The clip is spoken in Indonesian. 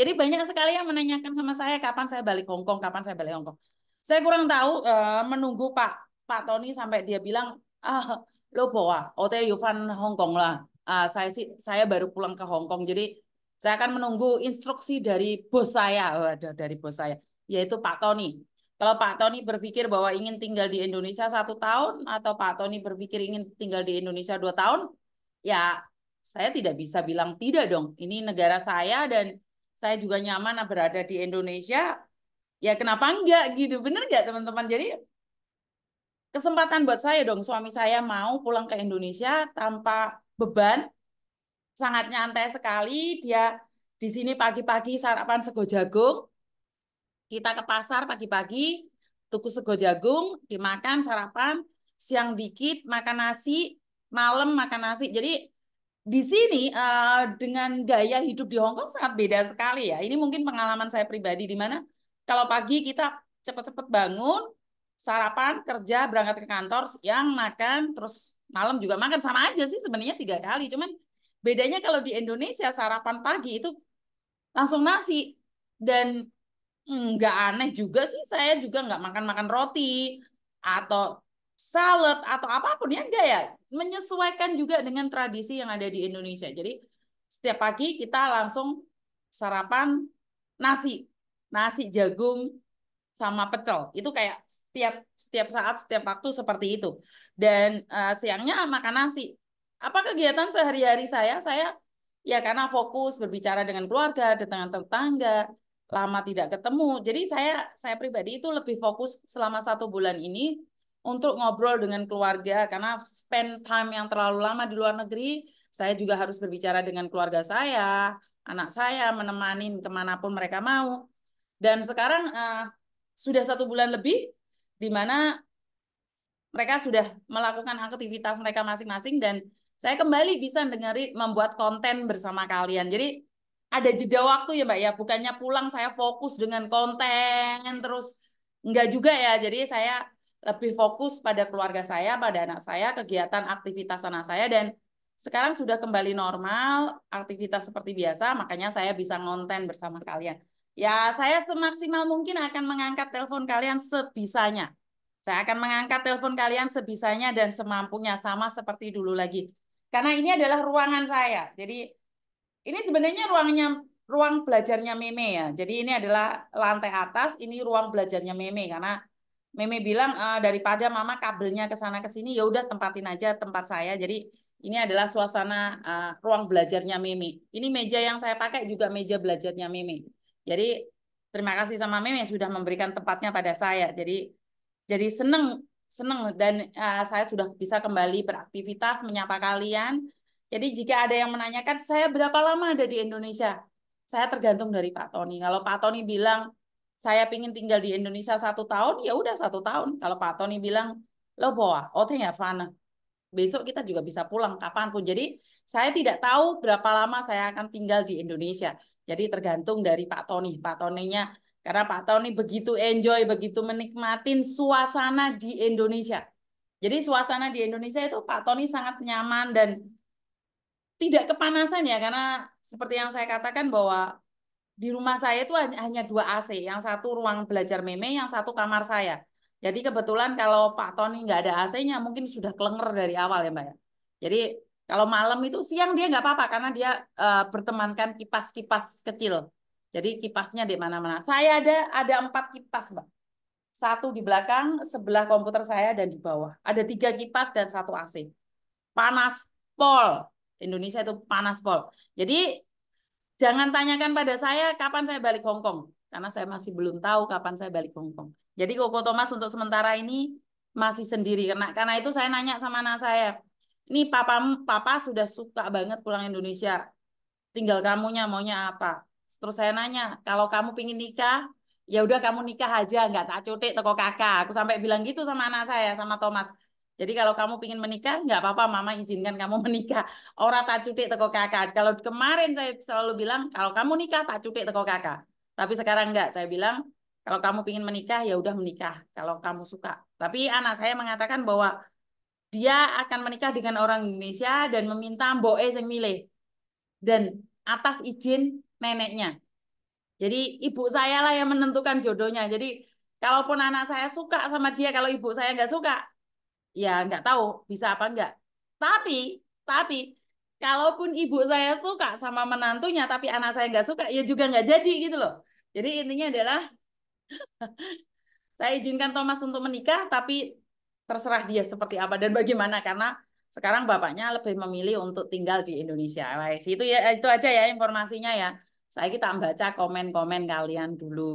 Jadi banyak sekali yang menanyakan sama saya kapan saya balik Hong Kong, kapan saya balik Hong Kong. Saya kurang tahu menunggu Pak Tony sampai dia bilang lo bawa ote Yufan Hong Kong lah. Saya baru pulang ke Hong Kong. Jadi saya akan menunggu instruksi dari bos saya, dari bos saya, yaitu Pak Tony. Kalau Pak Tony berpikir bahwa ingin tinggal di Indonesia 1 tahun atau Pak Tony berpikir ingin tinggal di Indonesia 2 tahun, ya saya tidak bisa bilang tidak dong. Ini negara saya dan saya juga nyaman berada di Indonesia. Ya kenapa enggak gitu? Bener nggak teman-teman? Jadi kesempatan buat saya dong. Suami saya mau pulang ke Indonesia tanpa beban, sangat nyantai sekali. Dia di sini pagi-pagi sarapan sego jagung. Kita ke pasar pagi-pagi, tuku sego jagung, dimakan sarapan, siang dikit makan nasi, malam makan nasi. Jadi di sini dengan gaya hidup di Hong Kong sangat beda sekali ya. Ini mungkin pengalaman saya pribadi di mana kalau pagi kita cepat-cepat bangun, sarapan, kerja, berangkat ke kantor, siang makan, terus malam juga makan sama aja sih sebenarnya 3 kali. Cuman bedanya kalau di Indonesia sarapan pagi itu langsung nasi dan nggak aneh juga sih, saya juga nggak makan-makan roti atau salad atau apapun ya enggak ya. Menyesuaikan juga dengan tradisi yang ada di Indonesia. Jadi setiap pagi kita langsung sarapan nasi, nasi jagung sama pecel. Itu kayak setiap setiap saat, setiap waktu seperti itu. Dan siangnya makan nasi. Apa kegiatan sehari-hari saya? Saya ya karena fokus berbicara dengan keluarga, dengan tetangga, lama tidak ketemu. Jadi saya pribadi itu lebih fokus selama 1 bulan ini untuk ngobrol dengan keluarga karena spend time yang terlalu lama di luar negeri, saya juga harus berbicara dengan keluarga saya, anak saya, menemani kemanapun mereka mau. Dan sekarang sudah 1 bulan lebih di mana mereka sudah melakukan aktivitas mereka masing-masing dan saya kembali bisa dengerin membuat konten bersama kalian. Jadi ada jeda waktu ya Mbak ya, bukannya pulang saya fokus dengan konten terus enggak juga ya. Jadi saya lebih fokus pada keluarga saya, pada anak saya, kegiatan aktivitas anak saya dan sekarang sudah kembali normal, aktivitas seperti biasa, makanya saya bisa ngonten bersama kalian. Ya, saya semaksimal mungkin akan mengangkat telepon kalian sebisanya. Saya akan mengangkat telepon kalian sebisanya dan semampunya sama seperti dulu lagi. Karena ini adalah ruangan saya. Jadi ini sebenarnya ruang belajarnya Meme ya. Jadi ini adalah lantai atas, ini ruang belajarnya Meme karena Meme bilang daripada Mama kabelnya ke sana ke sini ya udah tempatin aja tempat saya. Jadi ini adalah suasana ruang belajarnya Meme. Ini meja yang saya pakai juga meja belajarnya Meme. Jadi terima kasih sama Meme sudah memberikan tempatnya pada saya. Jadi seneng seneng dan saya sudah bisa kembali beraktivitas menyapa kalian. Jadi jika ada yang menanyakan saya berapa lama ada di Indonesia, saya tergantung dari Pak Tony. Kalau Pak Tony bilang saya ingin tinggal di Indonesia 1 tahun, ya udah 1 tahun. Kalau Pak Tony bilang lo bawa, oh ya Fana, besok kita juga bisa pulang kapanpun. Jadi saya tidak tahu berapa lama saya akan tinggal di Indonesia. Jadi tergantung dari Pak Tony. Pak Tonynya karena Pak Tony begitu enjoy, begitu menikmatin suasana di Indonesia. Jadi suasana di Indonesia itu Pak Tony sangat nyaman dan tidak kepanasan ya karena seperti yang saya katakan bahwa di rumah saya itu hanya 2 AC, yang satu ruang belajar Meme, yang satu kamar saya. Jadi kebetulan kalau Pak Tony nggak ada AC-nya mungkin sudah kelenger dari awal ya Mbak ya. Jadi kalau malam itu siang dia nggak apa-apa karena dia bertemankan kipas-kipas kecil. Jadi kipasnya di mana-mana. Saya ada 4 kipas Mbak. Satu di belakang sebelah komputer saya dan di bawah. Ada 3 kipas dan 1 AC. Panas pol. Indonesia itu panas pol. Jadi jangan tanyakan pada saya kapan saya balik Hong Kong, karena saya masih belum tahu kapan saya balik Hong Kong. Jadi Koko Thomas untuk sementara ini masih sendiri. Karena itu saya nanya sama anak saya, ini papa sudah suka banget pulang Indonesia, tinggal kamunya maunya apa? Terus saya nanya, kalau kamu pingin nikah, ya udah kamu nikah aja, nggak tak cutik toko kakak. Aku sampai bilang gitu sama anak saya, sama Thomas. Jadi kalau kamu pingin menikah, nggak apa-apa, mama izinkan kamu menikah. Orang tak cutik teko kakak. Kalau kemarin saya selalu bilang, kalau kamu nikah tak cutik teko kakak. Tapi sekarang enggak, saya bilang, kalau kamu pingin menikah, ya udah menikah. Kalau kamu suka. Tapi anak saya mengatakan bahwa dia akan menikah dengan orang Indonesia dan meminta mboe yang milih dan atas izin neneknya. Jadi ibu saya lah yang menentukan jodohnya. Jadi kalaupun anak saya suka sama dia, kalau ibu saya nggak suka, ya nggak tahu bisa apa nggak. Tapi, tapi kalaupun ibu saya suka sama menantunya, tapi anak saya nggak suka, ya juga nggak jadi gitu loh. Jadi intinya adalah saya izinkan Thomas untuk menikah, tapi terserah dia seperti apa dan bagaimana karena sekarang bapaknya lebih memilih untuk tinggal di Indonesia. Wes, itu ya itu aja ya informasinya ya. Saya kita baca komen-komen kalian dulu.